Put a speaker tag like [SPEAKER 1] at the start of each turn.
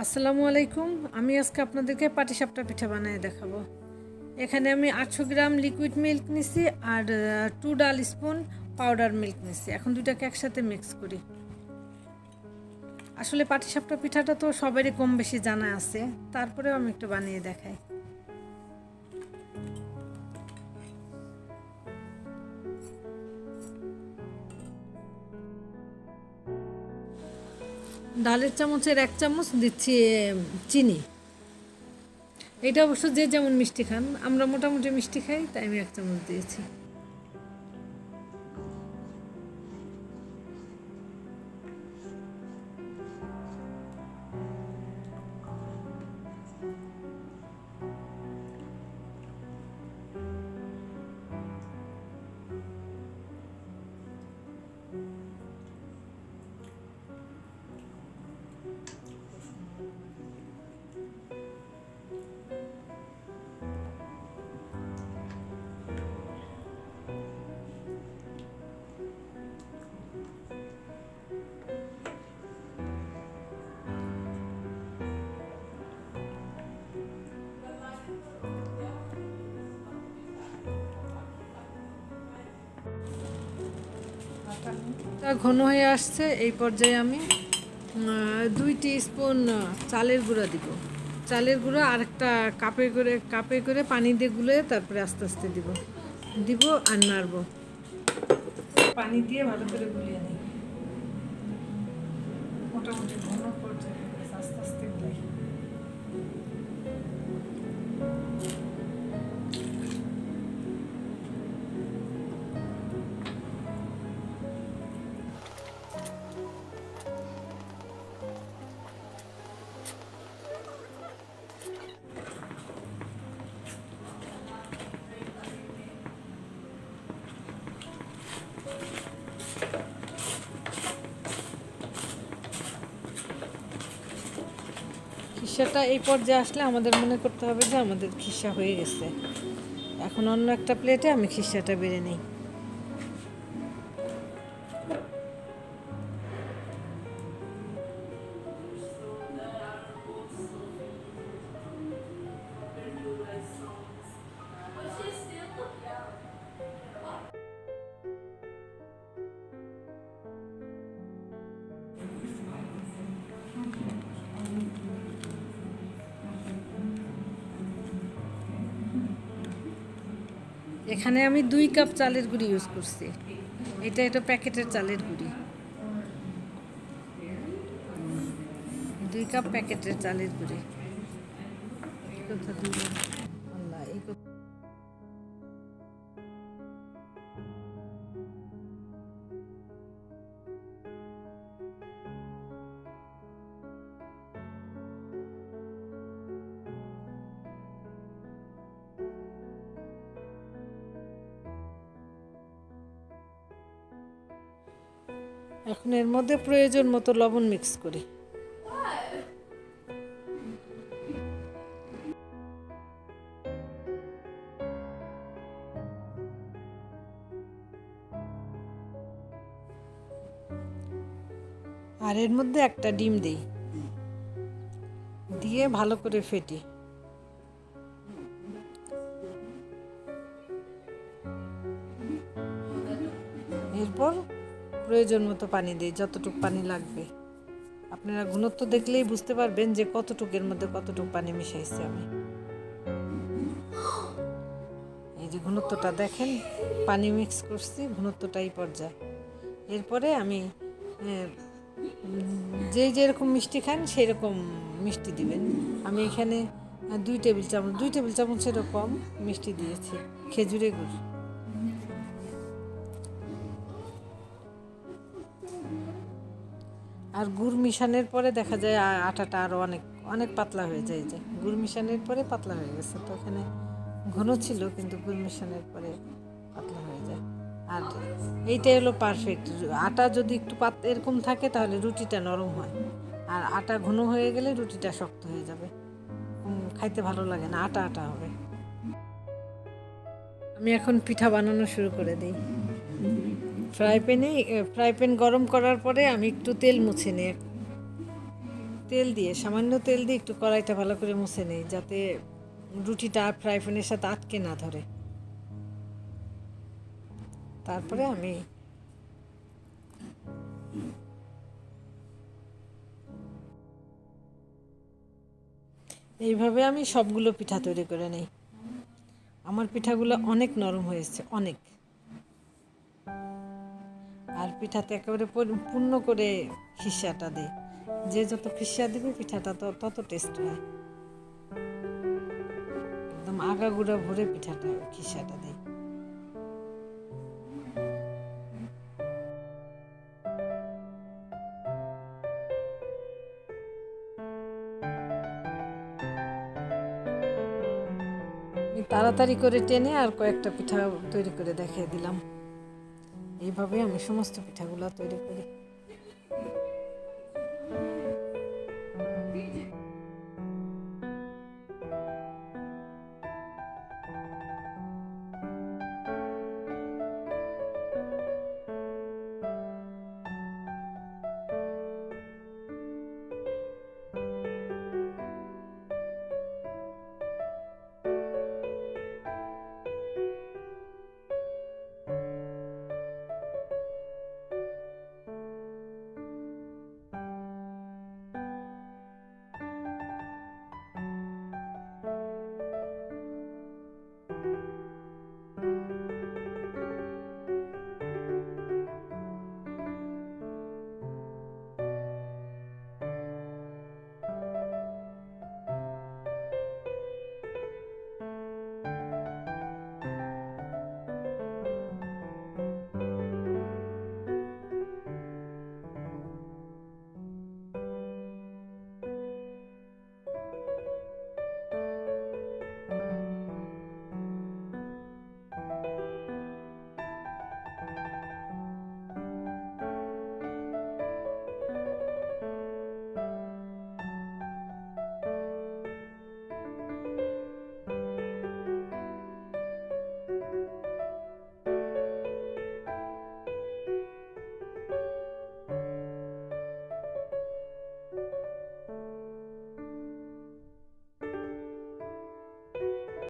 [SPEAKER 1] আসসালামু আলাইকুম। আমি আজকে আপনাদেরকে পাটিসাপটা পিঠা বানিয়ে দেখাবো। এখানে আমি 800 গ্রাম লিকুইড মিল্ক নিছি আর 2 ডাল স্পুন পাউডার মিল্ক নিছি। এখন দুটাকে একসাথে মিক্স করি। আসলে পাটিসাপটা পিঠাটা তো সবারই কম বেশি জানা আছে, তারপরেও আমি একটু বানিয়ে দেখাই। ডালের চামচের 1 চামচ দিচ্ছি চিনি। এটা অবশ্য যে যেমন মিষ্টি খান, আমরা মোটামুটি মিষ্টি খাই, তাই আমি 1 চামচ দিয়েছি। ঘন হয়ে আসছে, এই পর্যায়ে আমি 2 টিস্পুন চালের গুঁড়া দিব। চালের গুঁড়া আরেকটা কাপে করে পানি দিয়ে গুলে তারপরে আস্তে আস্তে দিব আর নাড়ব। পানি দিয়ে ভালো করে গুলিয়ে নিই। মোটামুটি ঘন পর্যায়ে আস্তে আস্তে গুলাই। খিসাটা এই পর্যায়ে আসলে আমাদের মনে করতে হবে যে আমাদের খিসা হয়ে গেছে। এখন অন্য একটা প্লেটে আমি খিসাটা বেড়ে নিই। এখানে আমি 2 কাপ চালের গুঁড়ি ইউজ করছি। এটা প্যাকেটের চালের গুঁড়ি। 2 কাপ প্যাকেটের চালের গুঁড়ি। এখন এর মধ্যে প্রয়োজন মতো লবণ মিক্স করি। আর এর মধ্যে একটা ডিম দিই, দিয়ে ভালো করে ফেটি। এরপর প্রয়োজন মতো পানি দিই, যতটুকু পানি লাগবে। আপনারা ঘনত্ব দেখলেই বুঝতে পারবেন যে কতটুকের মধ্যে কতটুকু পানি মিশাইছি আমি। এই যে ঘনত্বটা দেখেন, পানি মিক্স করছি, ঘনত্বটা এই পর্যায়ে। এরপরে আমি যেরকম মিষ্টি খান সেই রকম মিষ্টি দিবেন। আমি এখানে 2 টেবিল চামচেরও কম মিষ্টি দিয়েছি খেজুরের গুড়। আর গুড় মিশানোর পরে দেখা যায় আটাটা আরও অনেক পাতলা হয়ে যায়। যে গুড় মিশানোর পরে পাতলা হয়ে গেছে, তো এখানে ঘন ছিল কিন্তু গুড় মিশানোর পরে পাতলা হয়ে যায়। আর এইটাই হলো পারফেক্ট। আটা যদি একটু এরকম থাকে তাহলে রুটিটা নরম হয়, আর আটা ঘন হয়ে গেলে রুটিটা শক্ত হয়ে যাবে, খাইতে ভালো লাগে না, আটা আটা হবে। আমি এখন পিঠা বানানো শুরু করে দিই। ফ্রাই প্যান গরম করার পরে আমি একটু তেল মুছে নিই। তেল দিয়ে সামান্য তেল দিয়ে একটু কড়াইটা ভালো করে মুছে নেই, যাতে রুটিটা ফ্রাই প্যানের সাথে আটকে না ধরে। তারপরে আমি এইভাবে আমি সবগুলো পিঠা তৈরি করে নিই। আমার পিঠাগুলো অনেক নরম হয়েছে, অনেক। আর পিঠাতে একেবারে পূর্ণ করে খিসাটা দিই। যে যত খিসা দিবে পিঠাটা তত টেস্ট হয়। একদম আগাগোড়া ভরে পিঠাটা খিসাটা দিই। তাড়াতাড়ি করে টেনে আর কয়েকটা পিঠা তৈরি করে দেখিয়ে দিলাম। এইভাবে আমি সমস্ত পিঠাগুলো তৈরি করি।